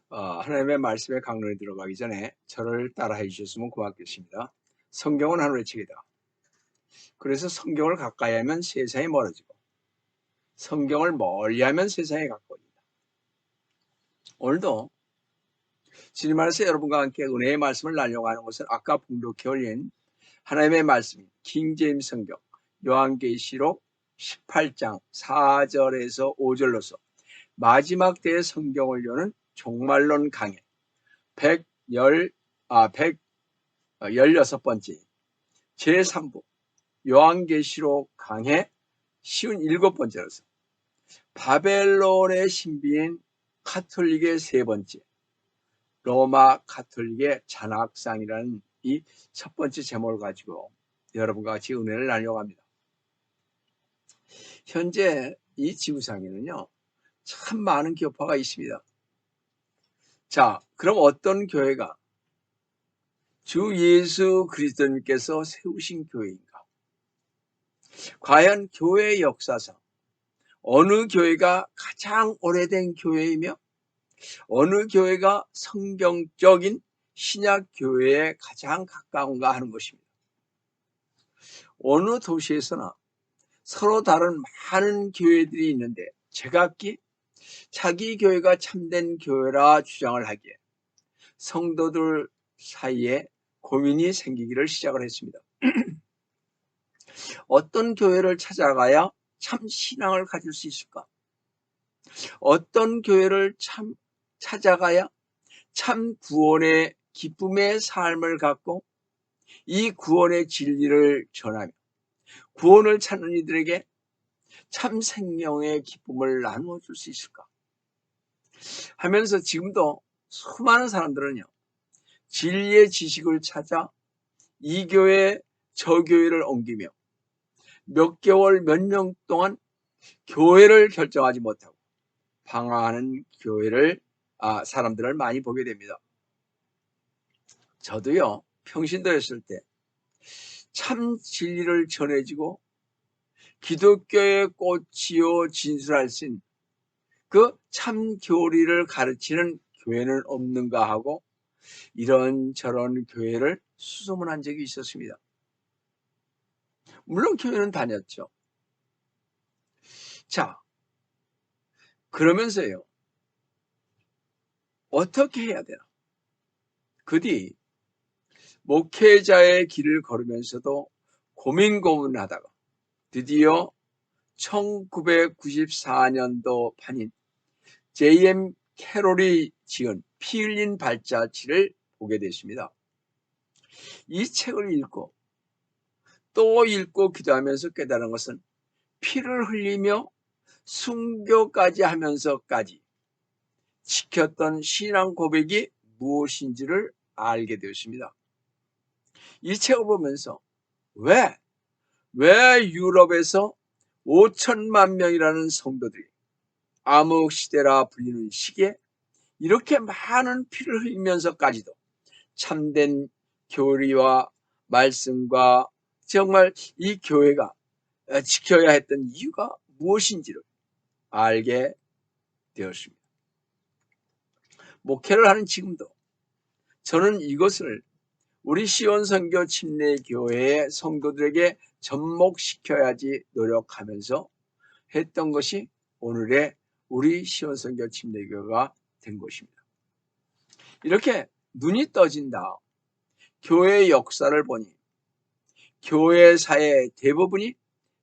하나님의 말씀에 강론에 들어가기 전에 저를 따라해 주셨으면 고맙겠습니다. 성경은 하늘의 책이다. 그래서 성경을 가까이 하면 세상이 멀어지고 성경을 멀리하면 세상에 가까워진다. 오늘도 주님 안에서 여러분과 함께 은혜의 말씀을 나누려고 하는 것은 아까 봉독해 올린 하나님의 말씀 킹제임스 성경 요한계시록 18장 4절에서 5절로서 마지막 때의 성경을 여는 종말론 강해 116번째 제3부 요한계시록 강해 57번째로서 바벨론의 신비인 가톨릭의 세 번째 로마 가톨릭의 잔악상이라는 이 첫 번째 제목을 가지고 여러분과 같이 은혜를 나누려고 합니다. 현재 이 지구상에는요 참 많은 교파가 있습니다. 자, 그럼 어떤 교회가 주 예수 그리스도님께서 세우신 교회인가? 과연 교회의 역사상 어느 교회가 가장 오래된 교회이며 어느 교회가 성경적인 신약 교회에 가장 가까운가 하는 것입니다. 어느 도시에서나 서로 다른 많은 교회들이 있는데 제각기 자기 교회가 참된 교회라 주장을 하기에 성도들 사이에 고민이 생기기를 시작을 했습니다. 어떤 교회를 찾아가야 참 신앙을 가질 수 있을까? 어떤 교회를 찾아가야 참 구원의 기쁨의 삶을 갖고 이 구원의 진리를 전하며 구원을 찾는 이들에게 참 생명의 기쁨을 나누어 줄 수 있을까? 하면서 지금도 수많은 사람들은요, 진리의 지식을 찾아 이 교회, 저 교회를 옮기며 몇 개월, 몇 년 동안 교회를 결정하지 못하고 방황하는 사람들을 많이 보게 됩니다. 저도요, 평신도였을 때 참 진리를 전해지고 기독교의 꽃이요 진술할 수 있는 그 참 교리를 가르치는 교회는 없는가 하고 이런저런 교회를 수소문한 적이 있었습니다. 물론 교회는 다녔죠. 자, 그러면서요, 어떻게 해야 되나? 그 뒤 목회자의 길을 걸으면서도 고민하다가 드디어 1994년도 판인 J.M. 캐롤이 지은 피 흘린 발자취를 보게 됐습니다. 이 책을 읽고 또 읽고 기도하면서 깨달은 것은 피를 흘리며 순교까지 하면서까지 지켰던 신앙 고백이 무엇인지를 알게 되었습니다. 이 책을 보면서 왜 유럽에서 5천만 명이라는 성도들이 암흑시대라 불리는 시기에 이렇게 많은 피를 흘리면서까지도 참된 교리와 말씀과 정말 이 교회가 지켜야 했던 이유가 무엇인지를 알게 되었습니다. 목회를 하는 지금도 저는 이것을 우리 시온선교 침례교회의 성도들에게 접목시켜야지 노력하면서 했던 것이 오늘의 우리 시온선교 침례교회가 된 것입니다. 이렇게 눈이 떠진다. 교회의 역사를 보니 교회사의 대부분이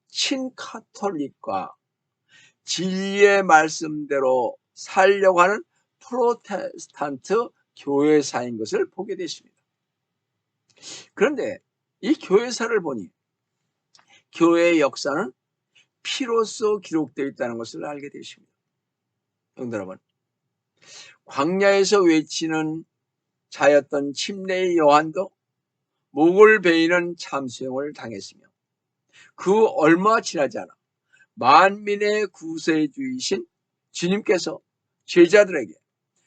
친카톨릭과 진리의 말씀대로 살려고 하는 프로테스탄트 교회사인 것을 보게 됐습니다. 그런데 이 교회사를 보니 교회의 역사는 피로써 기록되어 있다는 것을 알게 되십니다. 성도 여러분, 광야에서 외치는 자였던 침례의 요한도 목을 베이는 참수형을 당했으며 그 얼마 지나지 않아 만민의 구세주이신 주님께서 제자들에게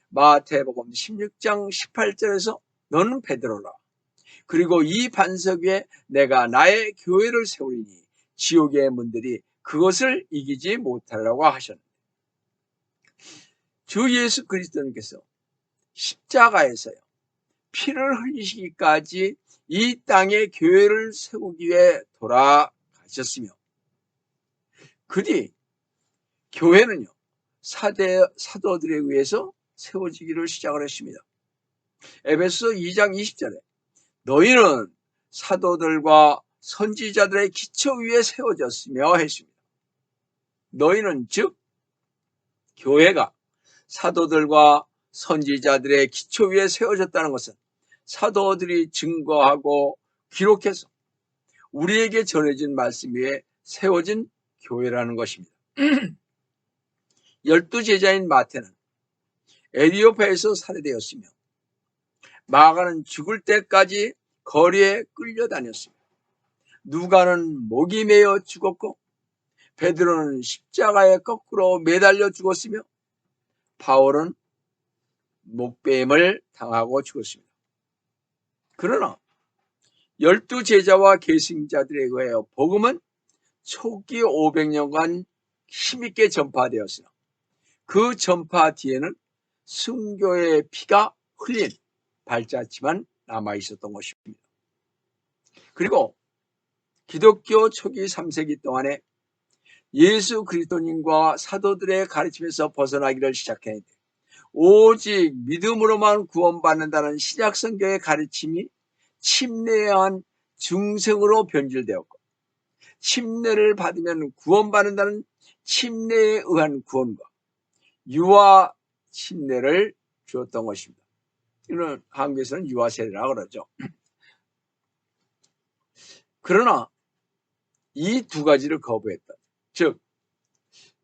마태복음 16장 18절에서 너는 베드로라. 그리고 이 반석 위에 내가 나의 교회를 세우리니 지옥의 문들이 그것을 이기지 못하리라고 하셨는데 주 예수 그리스도님께서 십자가에서요 피를 흘리시기까지 이 땅에 교회를 세우기 위해 돌아가셨으며, 그 뒤 교회는요 사도들에 의해서 세워지기를 시작을 했습니다. 에베소 2장 20절에 너희는 사도들과 선지자들의 기초 위에 세워졌으며 했습니다. 너희는 즉 교회가 사도들과 선지자들의 기초 위에 세워졌다는 것은 사도들이 증거하고 기록해서 우리에게 전해진 말씀 위에 세워진 교회라는 것입니다. 12제자인 마태는 에디오파에서 살해되었으며, 마가는 죽을 때까지 거리에 끌려다녔습니다. 누가는 목이 메어 죽었고, 베드로는 십자가에 거꾸로 매달려 죽었으며, 바울은 목뱀을 당하고 죽었습니다. 그러나 12제자와 계승자들에 의하여 복음은 초기 500년간 힘있게 전파되었으나 그 전파 뒤에는 순교의 피가 흘린 발자취만 남아있었던 것입니다. 그리고 기독교 초기 3세기 동안에 예수 그리스도님과 사도들의 가르침에서 벗어나기를 시작했는데, 오직 믿음으로만 구원받는다는 신약 성경의 가르침이 침례에 의한 중생으로 변질되었고, 침례를 받으면 구원받는다는 침례에 의한 구원과 유아 침례를 주었던 것입니다. 이는 한국에서는 유아 세례라고 그러죠. 그러나 이 두 가지를 거부했다. 즉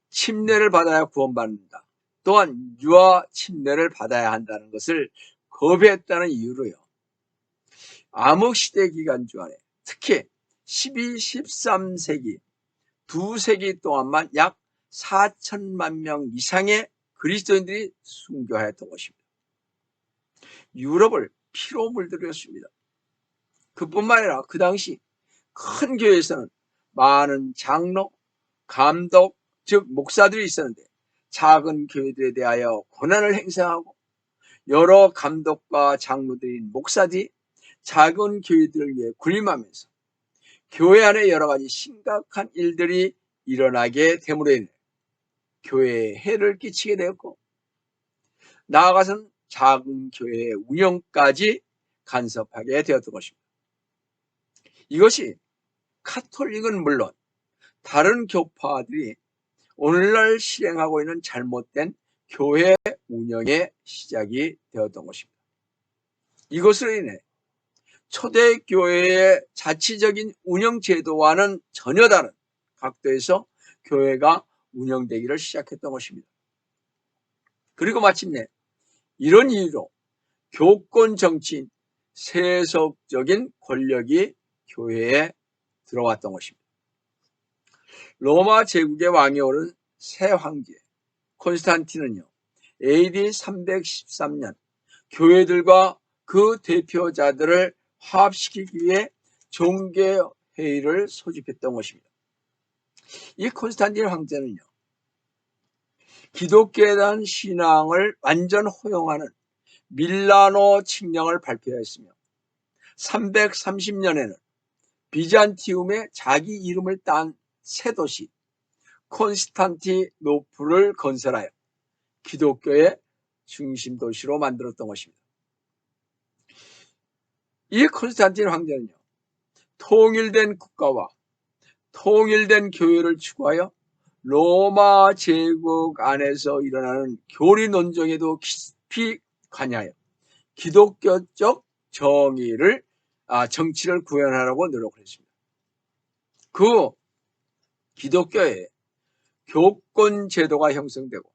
침례를 받아야 구원받는다, 또한 유아 침례를 받아야 한다는 것을 거부했다는 이유로요, 암흑시대 기간 중에 특히 12, 13세기 두 세기 동안만 약 4천만 명 이상의 그리스도인들이 순교하였던 것입니다. 유럽을 피로 물들였습니다. 그뿐만 아니라 그 당시 큰 교회에서는 많은 장로, 감독, 즉 목사들이 있었는데, 작은 교회들에 대하여 권한을 행사하고 여러 감독과 장로들인 목사들이 작은 교회들을 위해 군림하면서 교회 안에 여러 가지 심각한 일들이 일어나게 됨으로 인해 교회에 해를 끼치게 되었고, 나아가서는 작은 교회의 운영까지 간섭하게 되었던 것입니다. 이것이 카톨릭은 물론 다른 교파들이 오늘날 실행하고 있는 잘못된 교회 운영의 시작이 되었던 것입니다. 이것으로 인해 초대교회의 자치적인 운영제도와는 전혀 다른 각도에서 교회가 운영되기를 시작했던 것입니다. 그리고 마침내 이런 이유로 교권 정치인 세속적인 권력이 교회에 들어왔던 것입니다. 로마 제국의 왕이 오른 새 황제 콘스탄틴은요, AD 313년 교회들과 그 대표자들을 화합시키기 위해 종교회의를 소집했던 것입니다. 이 콘스탄틴 황제는요, 기독교에 대한 신앙을 완전 허용하는 밀라노 칙령을 발표했으며, 330년에는 비잔티움에 자기 이름을 딴 새 도시 콘스탄티노플을 건설하여 기독교의 중심 도시로 만들었던 것입니다. 이 콘스탄틴 황제는요, 통일된 국가와 통일된 교회를 추구하여 로마 제국 안에서 일어나는 교리 논쟁에도 깊이 관여하여 기독교적 정치를 구현하려고 노력을 했습니다. 그 기독교의 교권 제도가 형성되고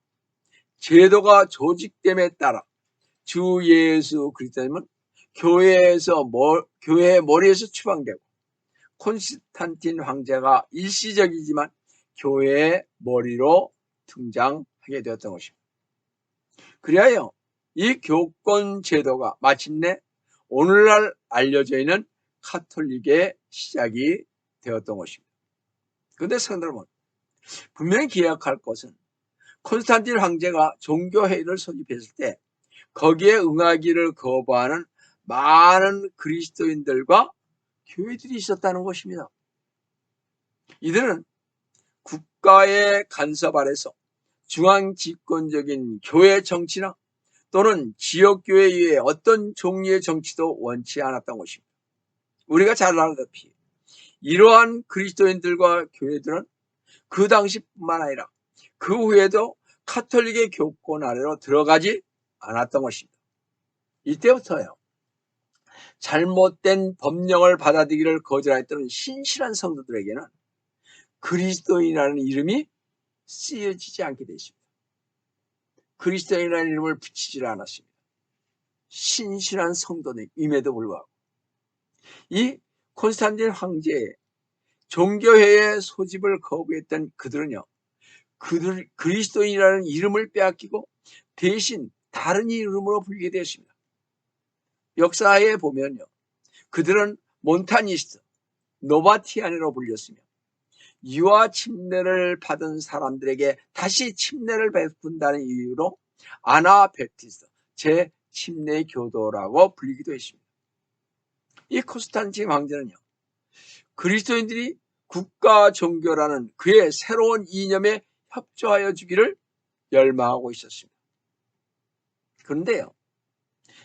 제도가 조직됨에 따라 주 예수 그리스도님은 교회의 머리에서 추방되고, 콘스탄틴 황제가 일시적이지만 교회의 머리로 등장하게 되었던 것입니다. 그리하여 이 교권 제도가 마침내 오늘날 알려져 있는 카톨릭의 시작이 되었던 것입니다. 그런데 성도 여러분, 분명히 기억할 것은 콘스탄틴 황제가 종교회의를 소집했을 때 거기에 응하기를 거부하는 많은 그리스도인들과 교회들이 있었다는 것입니다. 이들은 국가의 간섭 아래서 중앙 집권적인 교회 정치나 또는 지역교회 이외의 어떤 종류의 정치도 원치 않았던 것입니다. 우리가 잘 알다시피 이러한 그리스도인들과 교회들은 그 당시뿐만 아니라 그 후에도 카톨릭의 교권 아래로 들어가지 않았던 것입니다. 이때부터요, 잘못된 법령을 받아들이기를 거절했던 신실한 성도들에게는 그리스도인이라는 이름이 쓰여지지 않게 되었습니다. 그리스도인이라는 이름을 붙이질 않았습니다. 신실한 성도임에도 불구하고 이 콘스탄틴 황제의 종교회의 소집을 거부했던 그들은요, 그리스도인이라는 이름을 빼앗기고 대신 다른 이름으로 불리게 되었습니다. 역사에 보면요, 그들은 몬타니스트, 노바티안으로 불렸으며 유아 침례를 받은 사람들에게 다시 침례를 베푼다는 이유로 아나베프티스트, 제침례교도라고 불리기도 했습니다. 이 콘스탄틴 황제는요, 그리스도인들이 국가 종교라는 그의 새로운 이념에 협조하여 주기를 열망하고 있었습니다. 그런데요,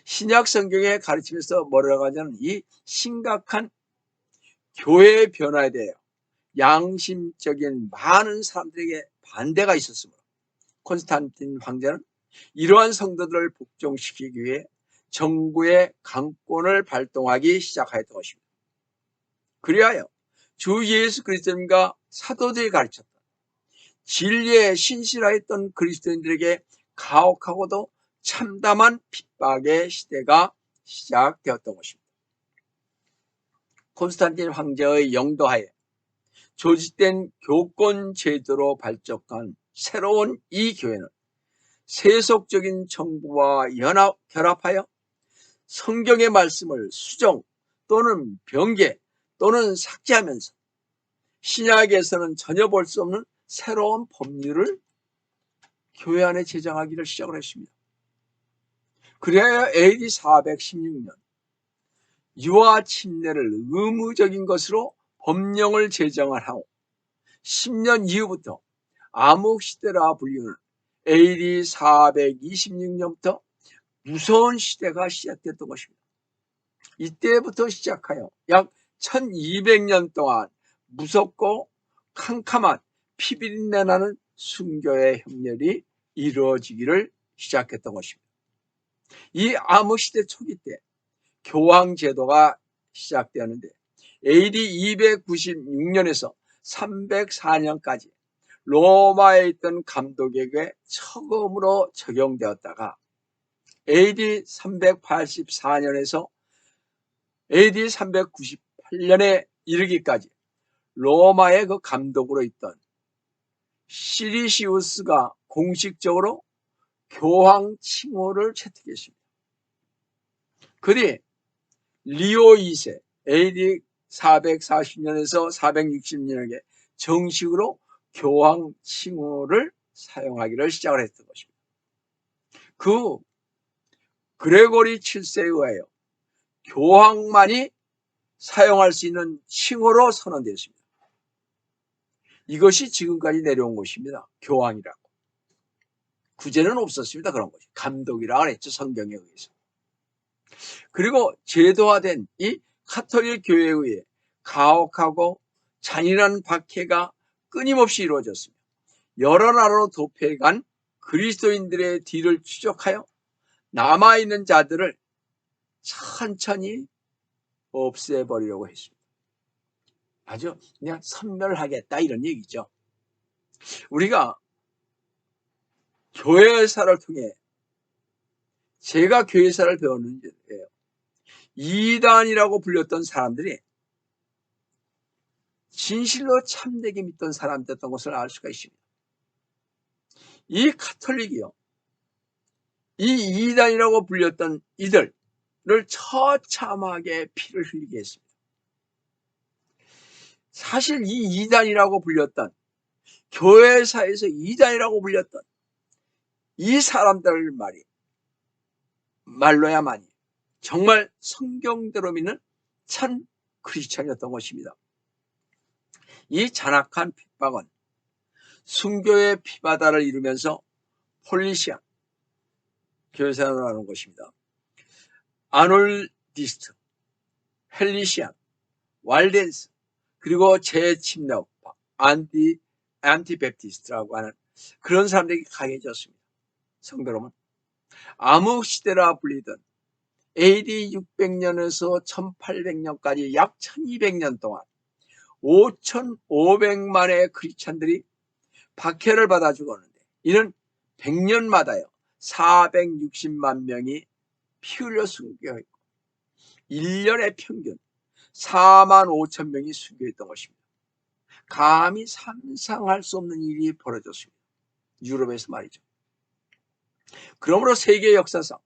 신약 성경의 가르침에서 뭐라고 하냐면 이 심각한 교회의 변화에 대해 양심적인 많은 사람들에게 반대가 있었으므로 콘스탄틴 황제는 이러한 성도들을 복종시키기 위해 정부의 강권을 발동하기 시작하였던 것입니다. 그리하여 주 예수 그리스도님과 사도들이 가르쳤던 진리에 신실하였던 그리스도인들에게 가혹하고도 참담한 핍박의 시대가 시작되었던 것입니다. 콘스탄틴 황제의 영도하에 조직된 교권 제도로 발족한 새로운 이 교회는 세속적인 정부와 결합하여 성경의 말씀을 수정 또는 변개 또는 삭제하면서 신약에서는 전혀 볼 수 없는 새로운 법률을 교회 안에 제정하기를 시작을 했습니다. 그래야 AD 416년 유아 침례를 의무적인 것으로 법령을 제정을 하고 10년 이후부터 암흑시대라 불리는 AD 426년부터 무서운 시대가 시작됐던 것입니다. 이때부터 시작하여 약 1200년 동안 무섭고 캄캄한 피비린내 나는 순교의 혁렬이 이루어지기를 시작했던 것입니다. 이 암흑시대 초기 때 교황제도가 시작되었는데 AD 296년에서 304년까지 로마에 있던 감독에게 처음으로 적용되었다가 AD 384년에서 AD 398년에 이르기까지 로마의 그 감독으로 있던 시리시우스가 공식적으로 교황 칭호를 채택했습니다. 그리 리오 2세 AD 440년에서 460년에 정식으로 교황 칭호를 사용하기를 시작을 했던 것입니다. 그 그레고리 7세에 의하여 교황만이 사용할 수 있는 칭호로 선언되었습니다. 이것이 지금까지 내려온 것입니다. 교황이라고. 구제는 없었습니다. 그런 것이. 감독이라고 했죠. 성경에 의해서. 그리고 제도화된 이 카톨릭 교회에 의해 가혹하고 잔인한 박해가 끊임없이 이루어졌습니다. 여러 나라로 도피해간 그리스도인들의 뒤를 추적하여 남아있는 자들을 천천히 없애버리려고 했습니다. 아주 그냥 섬멸하겠다 이런 얘기죠. 우리가 교회사를 통해 제가 교회사를 배웠는데요, 이단이라고 불렸던 사람들이 진실로 참되게 믿던 사람이었던 것을 알 수가 있습니다. 이 카톨릭이요, 이 이단이라고 불렸던 이들을 처참하게 피를 흘리게 했습니다. 사실 이 이단이라고 불렸던, 교회사에서 이단이라고 불렸던 이 사람들 말이 말로야만이 정말 성경대로 믿는 참 크리스찬이었던 것입니다. 이 잔악한 핍박은 순교의 피바다를 이루면서 폴리시안 교회생활을 하는 것입니다. 아놀디스트, 헬리시안, 왈덴스, 그리고 재침략파, 안티베프티스트라고 하는 그런 사람들이 강해졌습니다. 성도 여러분, 암흑시대라 불리던 AD 600년에서 1800년까지 약 1200년 동안 5500만의 크리스찬들이 박해를 받아 죽었는데, 이는 100년마다요 460만 명이 피 흘려 순교했고 1년의 평균 4만 5천 명이 순교했던 것입니다. 감히 상상할 수 없는 일이 벌어졌습니다. 유럽에서 말이죠. 그러므로 세계 역사상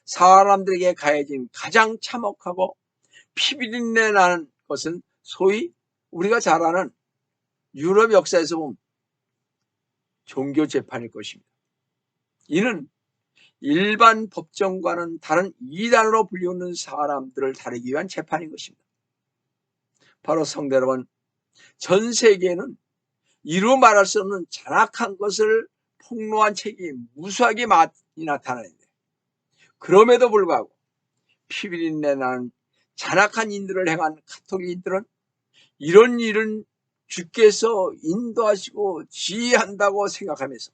사람들에게 가해진 가장 참혹하고 피비린내 나는 것은 소위 우리가 잘 아는 유럽 역사에서 본 종교 재판일 것입니다. 이는 일반 법정과는 다른 이단으로 불리우는 사람들을 다루기 위한 재판인 것입니다. 바로 성도 여러분, 전 세계에는 이루 말할 수 없는 잔악한 것을 폭로한 책이 무수하게 많이 나타나는데, 그럼에도 불구하고 피비린내 나는 잔악한 인들을 행한 가톨릭인들은 이런 일은 주께서 인도하시고 지휘한다고 생각하면서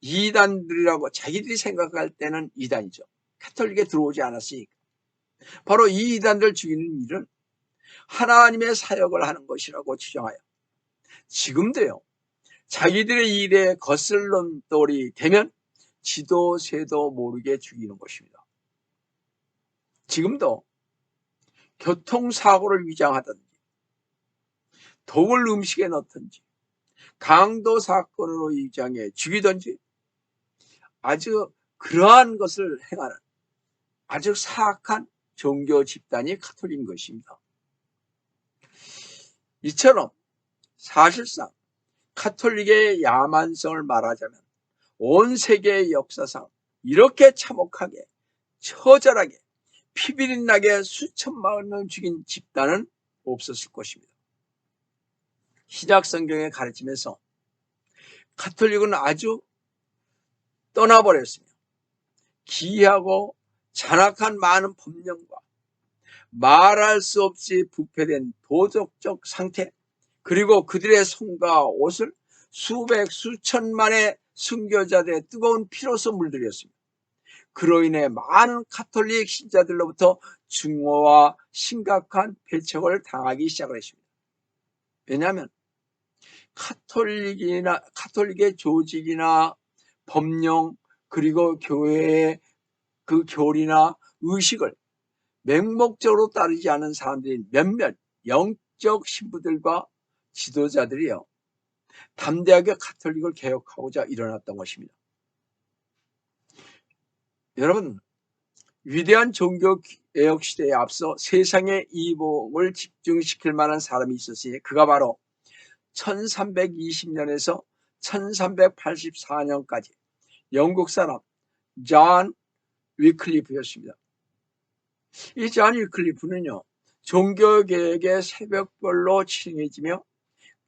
이단들이라고 자기들이 생각할 때는 이단이죠. 가톨릭에 들어오지 않았으니까. 바로 이 이단들 죽이는 일은 하나님의 사역을 하는 것이라고 주장하여 지금도요, 자기들의 일에 거슬론돌이 되면 지도 새도 모르게 죽이는 것입니다. 지금도 교통사고를 위장하든지, 독을 음식에 넣든지, 강도 사건으로 위장해 죽이든지, 아주 그러한 것을 행하는 아주 사악한 종교 집단이 가톨릭인 것입니다. 이처럼 사실상 가톨릭의 야만성을 말하자면 온 세계의 역사상 이렇게 참혹하게, 처절하게, 피비린나게 수천만 명을 죽인 집단은 없었을 것입니다. 신약 성경의 가르침에서 가톨릭은 아주 떠나버렸으며 기이하고 잔악한 많은 법령과 말할 수 없이 부패된 도덕적 상태, 그리고 그들의 손과 옷을 수천만의 순교자들의 뜨거운 피로서 물들였습니다. 그로 인해 많은 가톨릭 신자들로부터 증오와 심각한 배척을 당하기 시작을 했습니다. 왜냐하면 가톨릭의 조직이나 법령, 그리고 교회의 그 교리나 의식을 맹목적으로 따르지 않은 사람들이 몇몇 영적 신부들과 지도자들이요, 담대하게 가톨릭을 개혁하고자 일어났던 것입니다. 여러분, 위대한 종교 개혁 시대에 앞서 세상의 이목을 집중시킬 만한 사람이 있었으니 그가 바로 1320년에서 1384년까지 영국 사람 존 위클리프였습니다. 이 존 위클리프는요, 종교개혁의 새벽별로 칭해지며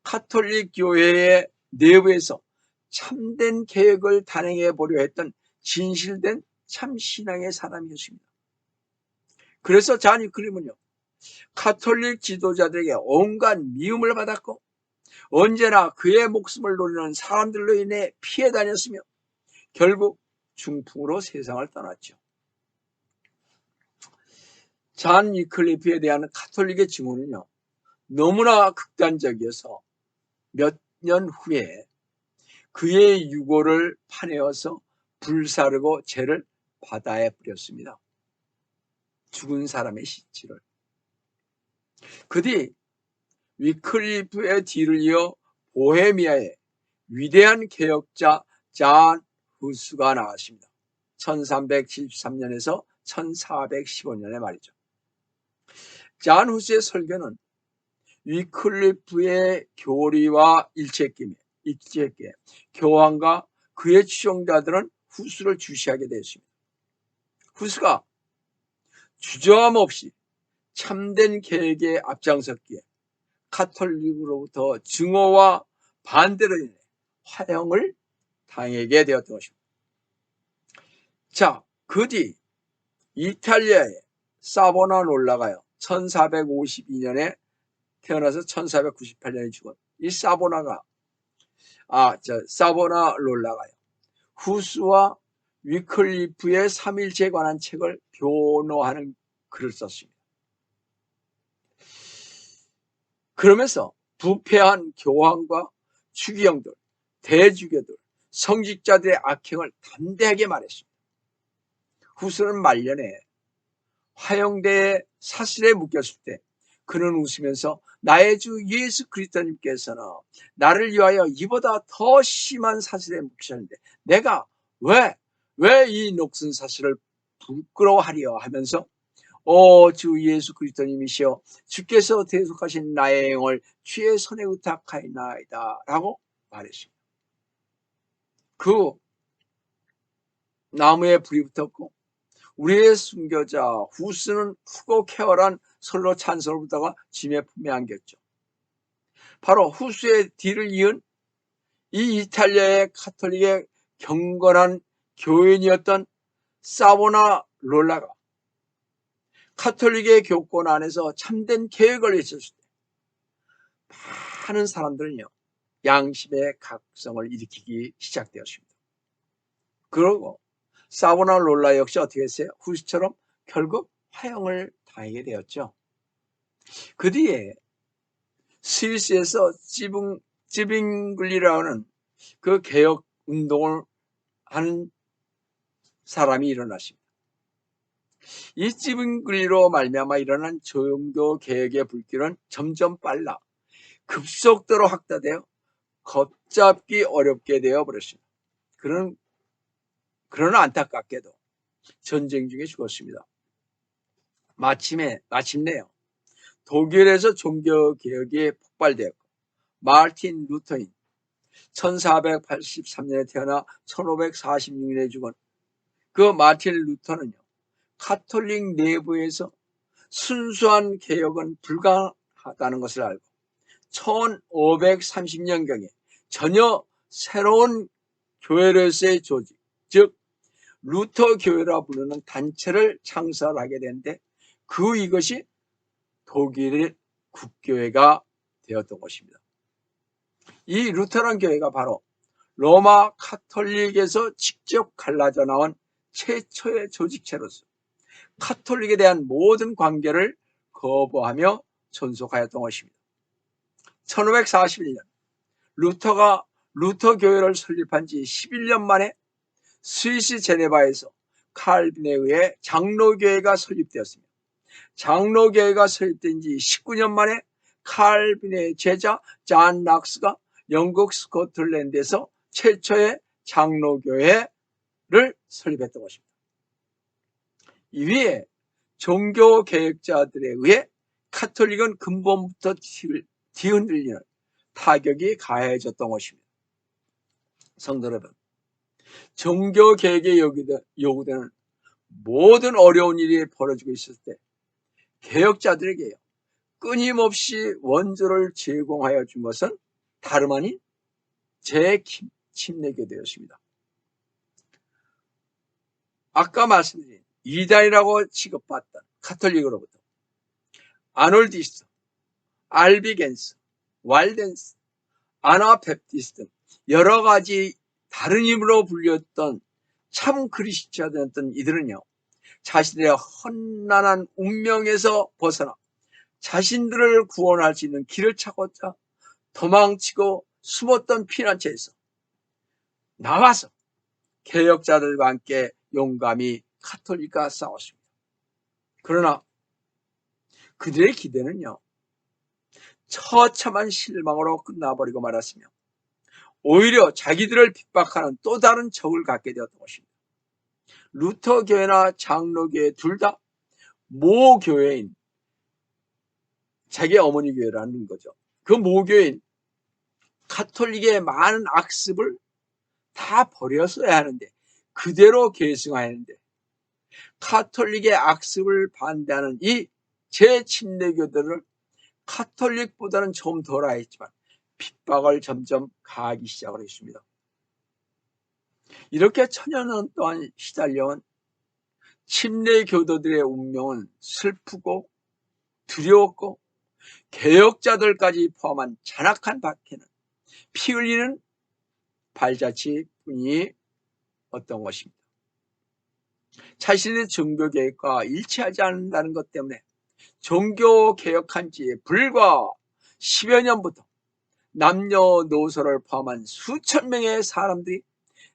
가톨릭 교회의 내부에서 참된 개혁을 단행해 보려 했던 진실된 참 신앙의 사람이었습니다. 그래서 존 위클리프는요, 가톨릭 지도자들에게 온갖 미움을 받았고 언제나 그의 목숨을 노리는 사람들로 인해 피해 다녔으며 결국 중풍으로 세상을 떠났죠. 존 위클리프에 대한 가톨릭의 증오는요, 너무나 극단적이어서 몇 년 후에 그의 유골을 파내어서 불사르고 죄를 바다에 뿌렸습니다. 죽은 사람의 시체를. 그 뒤 위클리프의 뒤를 이어 보헤미아의 위대한 개혁자 존 후스가 나왔습니다. 1373년에서 1415년에 말이죠. 존 후스의 설교는 위클리프의 교리와 일체께 교황과 그의 추종자들은 후스를 주시하게 되었습니다. 후스가 주저함 없이 참된 개혁에 앞장섰기에 카톨릭으로부터 증오와 반대로 인해 화형을 당하게 되었던 것입니다. 자, 그 뒤 이탈리아의 사보나롤라가요, 1452년에 태어나서 1498년에 죽은 이 사보나롤라가요, 후스와 위클리프의 삼일체에 관한 책을 변호하는 글을 썼습니다. 그러면서 부패한 교황과 추기경들, 대주교들, 성직자들의 악행을 담대하게 말했습니다. 후스는 말년에 화형대에 사슬에 묶였을 때 그는 웃으면서 나의 주 예수 그리스도님께서는 나를 위하여 이보다 더 심한 사슬에 묶으셨는데 내가 왜 이 녹슨 사슬을 부끄러워하리요 하면서 주 예수 그리스도님이시여 주께서 대속하신 나의 영을 주의 손에 의탁하이나이다 라고 말했습니다. 그 나무에 불이 붙었고 우리의 순교자 후스는 크고 쾌활한 선로 찬송을 부르다가 짐의 품에 안겼죠. 바로 후스의 뒤를 이은 이 이탈리아의 카톨릭의 경건한 교인이었던 사보나롤라가 카톨릭의 교권 안에서 참된 개혁을 외쳤을 때 많은 사람들은요 양심의 각성을 일으키기 시작되었습니다. 그리고 사보나롤라 역시 어떻게 했어요? 후스처럼 결국 화형을 당하게 되었죠. 그 뒤에 스위스에서 찌빙글리라는 그 개혁 운동을 하는 사람이 일어났습니다. 이 찌빙글리로 말미암아 일어난 종교 개혁의 불길은 점점 빨라 급속도로 확대되어 걷잡기 어렵게 되어 버렸습니다. 그러나 안타깝게도 전쟁 중에 죽었습니다. 마침내요. 독일에서 종교 개혁이 폭발되었고 마르틴 루터인 1483년에 태어나 1546년에 죽은 그 마르틴 루터는요 카톨릭 내부에서 순수한 개혁은 불가하다는 것을 알고 1530년경에 전혀 새로운 교회로서의 조직, 즉 루터 교회라 부르는 단체를 창설하게 되는데 이것이 독일의 국교회가 되었던 것입니다. 이 루터란 교회가 바로 로마 카톨릭에서 직접 갈라져 나온 최초의 조직체로서 카톨릭에 대한 모든 관계를 거부하며 존속하였던 것입니다. 1541년 루터가 루터 교회를 설립한 지 11년 만에 스위스 제네바에서 칼빈에 의해 장로교회가 설립되었습니다. 장로교회가 설립된 지 19년 만에 칼빈의 제자 잔 락스가 영국 스코틀랜드에서 최초의 장로교회를 설립했던 것입니다. 이위에 종교개혁자들에 의해 카톨릭은 근본부터 뒤흔들리는 타격이 가해졌던 것입니다. 성도 여러분, 종교개혁에 요구되는 모든 어려운 일이 벌어지고 있을 때 개혁자들에게요 끊임없이 원조를 제공하여 준 것은 다름 아닌 침례교 되었습니다. 아까 말씀드린 이단이라고 취급받던 카톨릭으로부터 아놀디스, 알비겐스, 왈덴스, 아나페티스 등 여러 가지 다른 이름으로 불렸던 참 그리스도였던 이들은요 자신들의 험난한 운명에서 벗어나 자신들을 구원할 수 있는 길을 찾고자 도망치고 숨었던 피난처에서 나와서 개혁자들과 함께 용감히 카톨릭과 싸웠습니다. 그러나 그들의 기대는요 처참한 실망으로 끝나버리고 말았으며 오히려 자기들을 핍박하는 또 다른 적을 갖게 되었던 것입니다. 루터 교회나 장로교회 둘 다 모교회인 자기 어머니 교회라는 거죠. 그 모교회인 카톨릭의 많은 악습을 다 버렸어야 하는데 그대로 계승하였는데 가톨릭의 악습을 반대하는 이 제침례교도를 가톨릭보다는 좀 덜하였지만 핍박을 점점 가하기 시작을 했습니다. 이렇게 천여년 동안 시달려온 침례교도들의 운명은 슬프고 두려웠고 개혁자들까지 포함한 잔악한 박해는 피 흘리는 발자취뿐이 어떤 것입니다. 자신의 종교개혁과 일치하지 않는다는 것 때문에 종교개혁한 지 불과 10여 년부터 남녀노소를 포함한 수천 명의 사람들이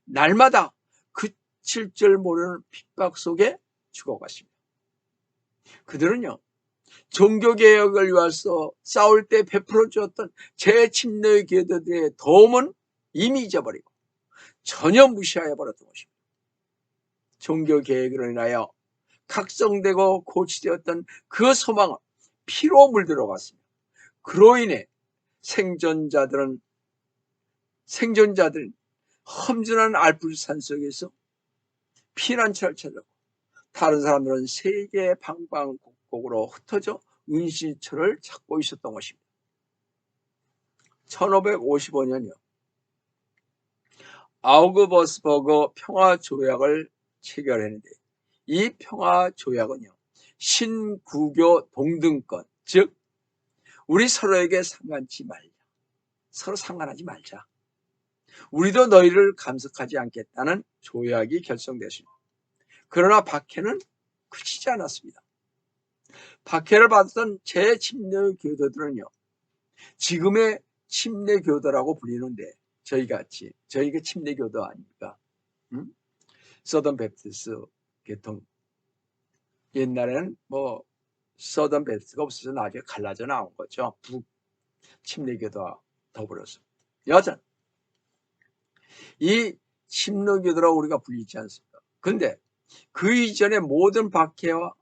날마다 그칠 줄 모르는 핍박 속에 죽어갔습니다. 그들은요, 종교개혁을 위해서 싸울 때 베풀어 주었던 제침례 교도들의 도움은 이미 잊어버리고 전혀 무시하여 버렸던 것입니다. 종교개혁으로 인하여 각성되고 고치되었던 그 소망은 피로 물들어갔습니다. 그로 인해 생존자들은 험준한 알프스산 속에서 피난처를 찾았고 다른 사람들은 세계 방방곡곡으로 흩어져 은신처를 찾고 있었던 것입니다. 1555년이요. 아우그버스버그 평화조약을 체결했는데 이 평화조약은요, 신구교 동등권, 즉 우리 서로에게 상관치 말자, 서로 상관하지 말자, 우리도 너희를 감속하지 않겠다는 조약이 결성되었습니다. 그러나 박해는 그치지 않았습니다. 박해를 받았던 제침례 교도들은요, 지금의 침례 교도라고 불리는데 저희가 침례 교도 아닙니까? 서던 베프티스 계통. 옛날에는 서던 베프티스가 없어서 나중에 갈라져 나온 거죠. 북 침례 교도와 더불어서. 여전 이 침례 교도라고 우리가 불리지 않습니까? 근데 그 이전의 모든 박해와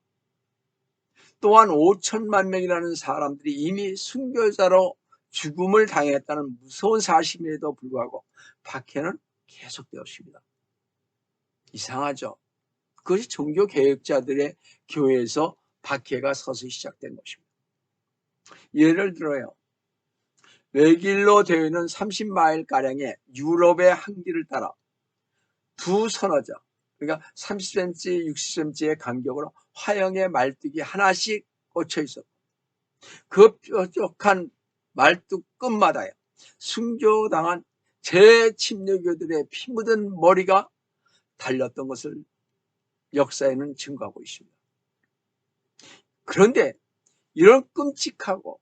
또한 5천만 명이라는 사람들이 이미 순교자로 죽음을 당했다는 무서운 사실임에도 불구하고 박해는 계속되었습니다. 이상하죠? 그것이 종교개혁자들의 교회에서 박해가 서서히 시작된 것입니다. 예를 들어요, 외길로 되어 있는 30마일가량의 유럽의 항기를 따라 두 서너자, 그러니까 30cm, 60cm의 간격으로 화형의 말뚝이 하나씩 꽂혀 있었고 그 뾰족한 말뚝 끝마다요, 순교당한 제침례교들의 피 묻은 머리가 달렸던 것을 역사에는 증거하고 있습니다. 그런데 이런 끔찍하고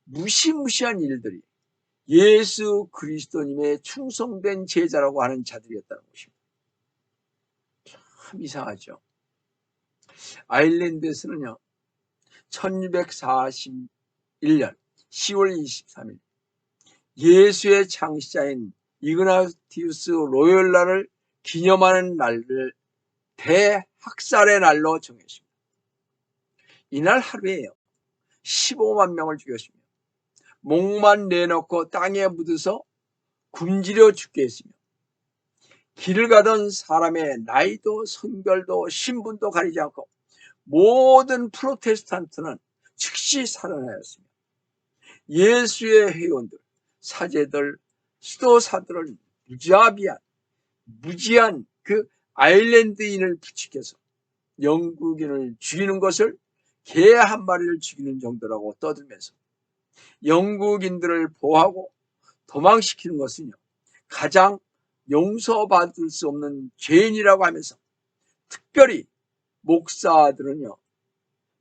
무시무시한 일들이 예수 그리스도님의 충성된 제자라고 하는 자들이었다는 것입니다. 참 이상하죠. 아일랜드에서는요, 1241년 10월 23일 예수의 창시자인 이그나티우스 로열라를 기념하는 날을 대학살의 날로 정했습니다. 이날 하루에요, 15만 명을 죽였습니다. 목만 내놓고 땅에 묻어서 굶주려 죽게 했으며 길을 가던 사람의 나이도 성별도 신분도 가리지 않고 모든 프로테스탄트는 즉시 살아나였습니다. 예수의 회원들, 사제들, 수도사들을 무지한 그 아일랜드인을 부추겨서 영국인을 죽이는 것을 개 한 마리를 죽이는 정도라고 떠들면서 영국인들을 보호하고 도망시키는 것은요, 가장 용서받을 수 없는 죄인이라고 하면서 특별히 목사들은요,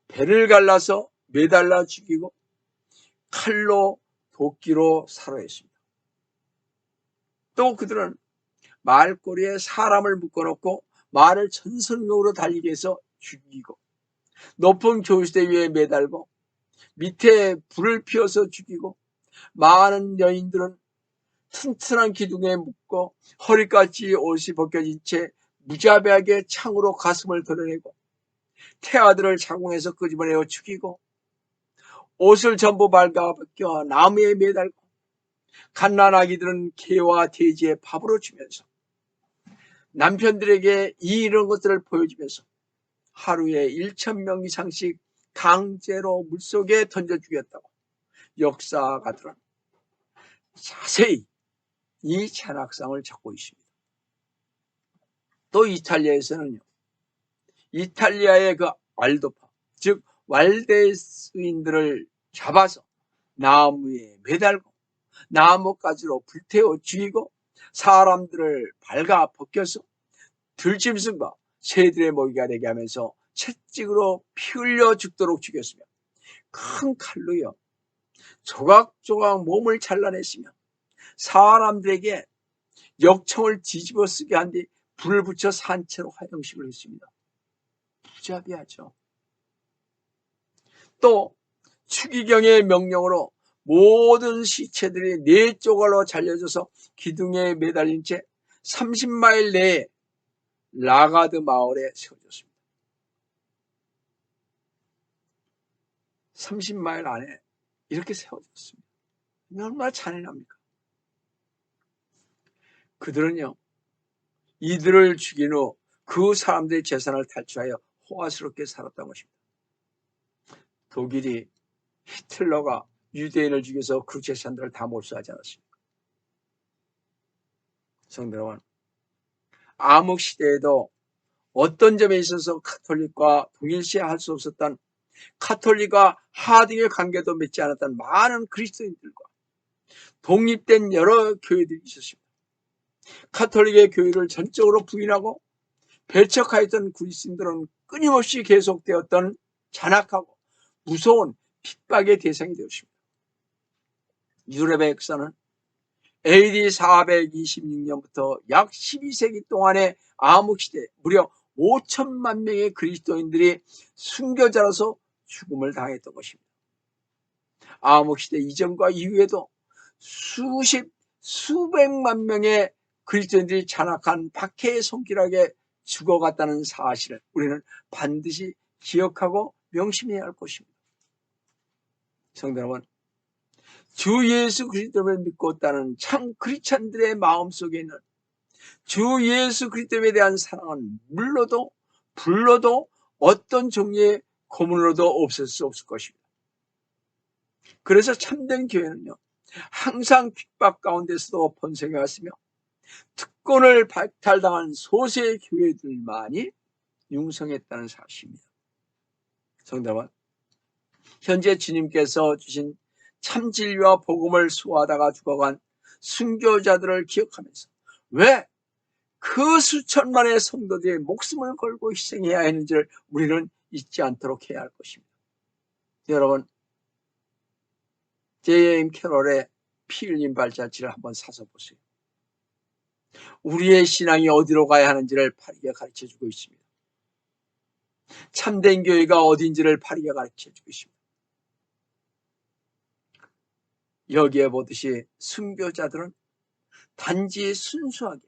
배를 갈라서 매달라 죽이고 칼로 도끼로 살해했습니다. 또 그들은 말꼬리에 사람을 묶어놓고 말을 전선경으로 달리게 해서 죽이고 높은 교시대 위에 매달고 밑에 불을 피워서 죽이고 많은 여인들은 튼튼한 기둥에 묶고 허리까지 옷이 벗겨진 채 무자비하게 창으로 가슴을 드러내고 태아들을 자궁에서 끄집어내어 죽이고 옷을 전부 발가벗겨 나무에 매달고 갓난아기들은 개와 돼지의 밥으로 주면서 남편들에게 이런 것들을 보여주면서 하루에 1,000명 이상씩 강제로 물속에 던져 죽였다고 역사가들은 자세히 이 잔악상을 적고 있습니다. 또 이탈리아에서는요, 이탈리아의 그 왈도파, 즉 왈데스인들을 잡아서 나무에 매달고 나뭇가지로 불태워 죽이고 사람들을 발가 벗겨서 들짐승과 새들의 먹이가 되게 하면서 채찍으로 피 흘려 죽도록 죽였으며 큰 칼로요 조각조각 몸을 잘라냈으며 사람들에게 역청을 뒤집어 쓰게 한 뒤 불을 붙여 산채로 화형식을 했습니다. 무자비하죠. 또 추기경의 명령으로 모든 시체들이 4조각으로 잘려져서 기둥에 매달린 채 30마일 내에 라가드 마을에 세워졌습니다. 30마일 안에 이렇게 세워졌습니다. 얼마나 잔인합니까? 그들은요, 이들을 죽인 후 그 사람들의 재산을 탈취하여 호화스럽게 살았던 것입니다. 독일이 히틀러가 유대인을 죽여서 그 재산들을 다 몰수하지 않았습니까? 성도 여러분, 암흑 시대에도 어떤 점에 있어서 카톨릭과 동일시할 수 없었던 카톨릭과 하등의 관계도 맺지 않았던 많은 그리스도인들과 독립된 여러 교회들이 있었습니다. 카톨릭의 교회를 전적으로 부인하고 배척하였던 그리스도인들은 끊임없이 계속되었던 잔악하고 무서운 핍박의 대상이 되었습니다. 유럽의 역사는 AD 426년부터 약 12세기 동안의 암흑시대 무려 5천만 명의 그리스도인들이 순교자로서 죽음을 당했던 것입니다. 암흑시대 이전과 이후에도 수백만 명의 그리스도인들이 잔악한 박해의 손길하게 죽어갔다는 사실을 우리는 반드시 기억하고 명심해야 할 것입니다. 성도 여러분, 주 예수 그리스도를 믿고 있다는 참 크리스찬들의 마음속에 있는 주 예수 그리스도에 대한 사랑은 물러도 불러도 어떤 종류의 고문으로도 없앨 수 없을 것입니다. 그래서 참된 교회는요, 항상 핍박 가운데서도 번성해 왔으며 특권을 박탈당한 소수의 교회들만이 융성했다는 사실입니다. 성도 여러분, 현재 주님께서 주신 참진리와 복음을 수호하다가 죽어간 순교자들을 기억하면서 왜 그 수천만의 성도들의 목숨을 걸고 희생해야 했는지를 우리는 잊지 않도록 해야 할 것입니다. 여러분, 제임 캐롤의 피 흘린 발자취를 한번 사서 보세요. 우리의 신앙이 어디로 가야 하는지를 바르게 가르쳐주고 있습니다. 참된 교회가 어딘지를 바르게 가르쳐주고 있습니다. 여기에 보듯이 순교자들은 단지 순수하게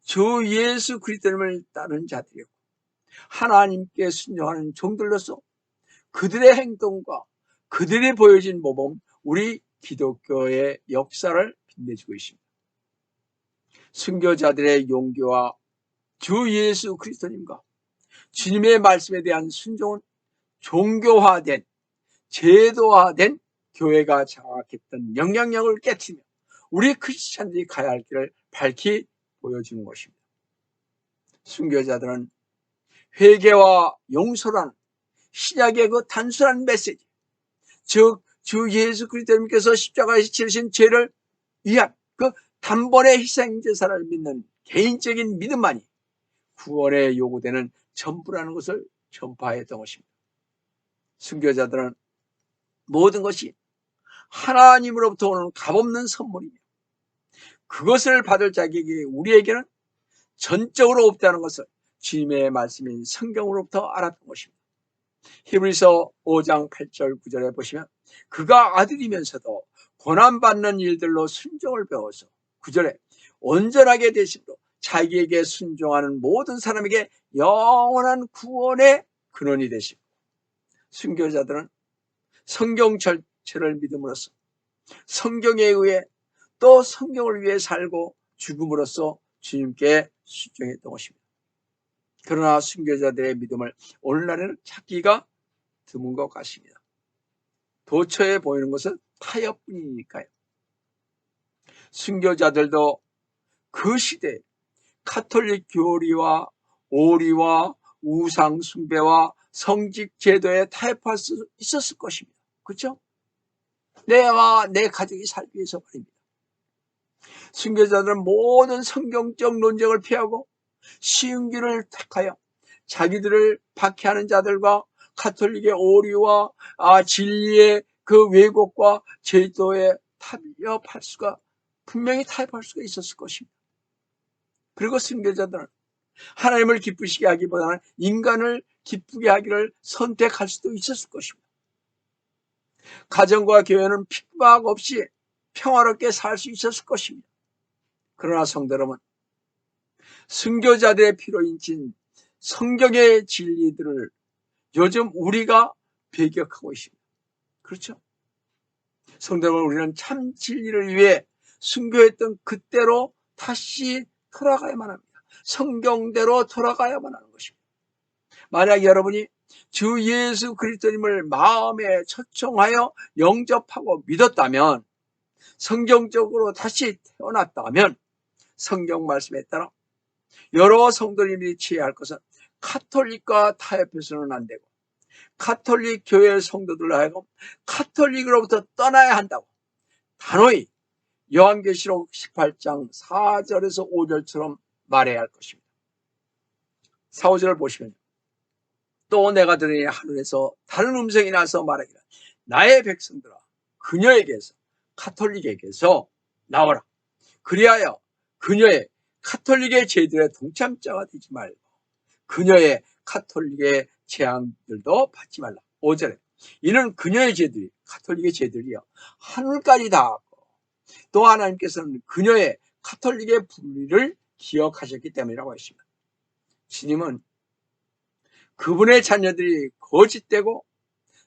주 예수 그리스도를 따르는 자들이었고 하나님께 순종하는 종들로서 그들의 행동과 그들이 보여진 모범 우리 기독교의 역사를 빛내주고 있습니다. 순교자들의 용기와 주 예수 그리스도님과 주님의 말씀에 대한 순종은 종교화된 제도화된 교회가 장악했던 영향력을 깨트리며 우리 크리스찬들이 가야 할 길을 밝히 보여주는 것입니다. 순교자들은 회개와 용서라는 신약의 그 단순한 메시지, 즉 주 예수 그리스도님께서 십자가에서 치르신 죄를 위한 그 단번의 희생제사를 믿는 개인적인 믿음만이 구원에 요구되는 전부라는 것을 전파했던 것입니다. 순교자들은 모든 것이 하나님으로부터 오는 값없는 선물이며 그것을 받을 자격이 우리에게는 전적으로 없다는 것을 주님의 말씀인 성경으로부터 알았던 것입니다. 히브리서 5장 8절 9절에 보시면 그가 아들이면서도 고난받는 일들로 순종을 배워서 9절에 온전하게 되심으로 자기에게 순종하는 모든 사람에게 영원한 구원의 근원이 되시고 순교자들은 성경 절체를 믿음으로써 성경에 의해 또 성경을 위해 살고 죽음으로써 주님께 순종했던 것입니다. 그러나 순교자들의 믿음을 오늘날에는 찾기가 드문 것 같습니다. 도처에 보이는 것은 타협뿐이니까요. 순교자들도 그 시대에 가톨릭 교리와 오리와 우상 숭배와 성직 제도에 타협할 수 있었을 것입니다. 그렇죠? 내와 내 가족이 살기 위해서 말입니다. 순교자들은 모든 성경적 논쟁을 피하고 쉬운 길을 택하여 자기들을 박해하는 자들과 가톨릭의 오리와 진리의 그 왜곡과 제도에 분명히 타협할 수가 있었을 것입니다. 그리고 순교자들은 하나님을 기쁘시게 하기보다는 인간을 기쁘게 하기를 선택할 수도 있었을 것입니다. 가정과 교회는 핍박 없이 평화롭게 살 수 있었을 것입니다. 그러나 성도 여러분, 순교자들의 피로 인친 성경의 진리들을 요즘 우리가 배격하고 있습니다. 그렇죠? 성도 여러분, 우리는 참 진리를 위해 순교했던 그때로 다시 돌아가야만 합니다. 성경대로 돌아가야만 하는 것입니다. 만약 여러분이 주 예수 그리스도님을 마음에 초청하여 영접하고 믿었다면, 성경적으로 다시 태어났다면, 성경 말씀에 따라 여러 성도님이 취해야 할 것은 가톨릭과 타협해서는 안 되고 가톨릭 교회 성도들로 하여금 가톨릭으로부터 떠나야 한다고 단호히 요한계시록 18장 4절에서 5절처럼 말해야 할 것입니다. 4, 5절을 보시면 또 내가 들으니 하늘에서 다른 음성이 나서 말하기를 나의 백성들아 그녀에게서 가톨릭에게서 나오라. 그리하여 그녀의 가톨릭의 죄들의 동참자가 되지 말고 그녀의 가톨릭의 재앙들도 받지 말라. 5절에 이는 그녀의 죄들이 가톨릭의 죄들이요 하늘까지 닿았고 또 하나님께서는 그녀의 가톨릭의 불의를 기억하셨기 때문이라고 했습니다. 주님은 그분의 자녀들이 거짓되고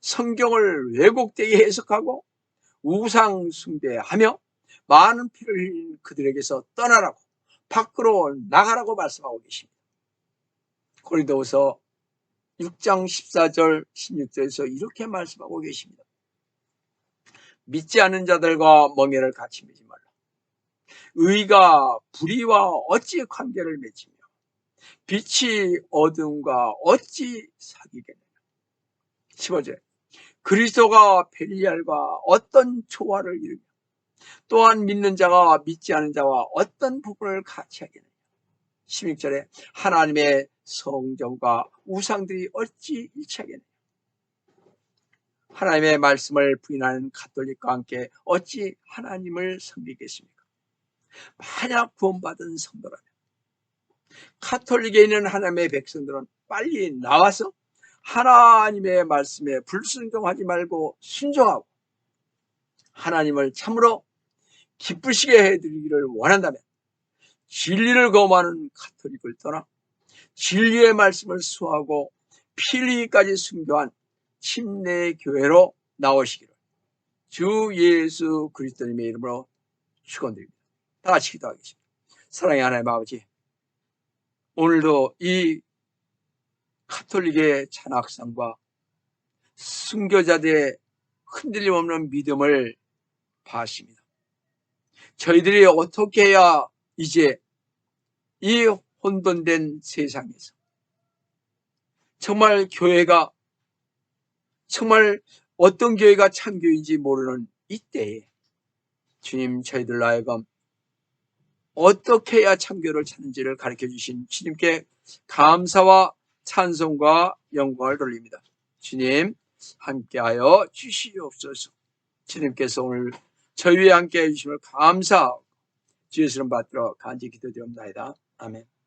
성경을 왜곡되게 해석하고 우상 숭배하며 많은 피를 흘린 그들에게서 떠나라고 밖으로 나가라고 말씀하고 계십니다. 고린도후서 6장 14절 16절에서 이렇게 말씀하고 계십니다. 믿지 않는 자들과 멍에를 같이 맺지 말라. 의가 불의와 어찌 관계를 맺으며 빛이 어둠과 어찌 사귀겠느냐. 15절 그리스도가 벨리알과 어떤 조화를 이루며 또한 믿는 자가 믿지 않은 자와 어떤 부분을 같이 하겠느냐. 16절에 하나님의 성전과 우상들이 어찌 일치하겠느냐. 하나님의 말씀을 부인하는 가톨릭과 함께 어찌 하나님을 섬기겠습니까? 만약 구원받은 성도라면 가톨릭에 있는 하나님의 백성들은 빨리 나와서 하나님의 말씀에 불순종하지 말고 순종하고 하나님을 참으로 기쁘시게 해드리기를 원한다면 진리를 거부하는 가톨릭을 떠나 진리의 말씀을 수호하고 피 흘리기까지 순교한 침례 교회로 나오시기를 주 예수 그리스도님의 이름으로 축원드립니다. 다 같이 기도하겠습니다. 사랑의 하나님 아버지, 오늘도 이 가톨릭의 잔악상과 순교자들의 흔들림 없는 믿음을 봐십니다. 저희들이 어떻게 해야 이제 이 혼돈된 세상에서 정말 교회가 정말 어떤 교회가 참교인지 모르는 이때에 주님 저희들로 하여금 어떻게 해야 참교를 찾는지를 가르쳐 주신 주님께 감사와 찬송과 영광을 돌립니다. 주님 함께하여 주시옵소서. 주님께서 오늘 저희와 함께 해주심을 감사하고 주 예수 이름 받들어 간절히 기도드립니다. 아멘.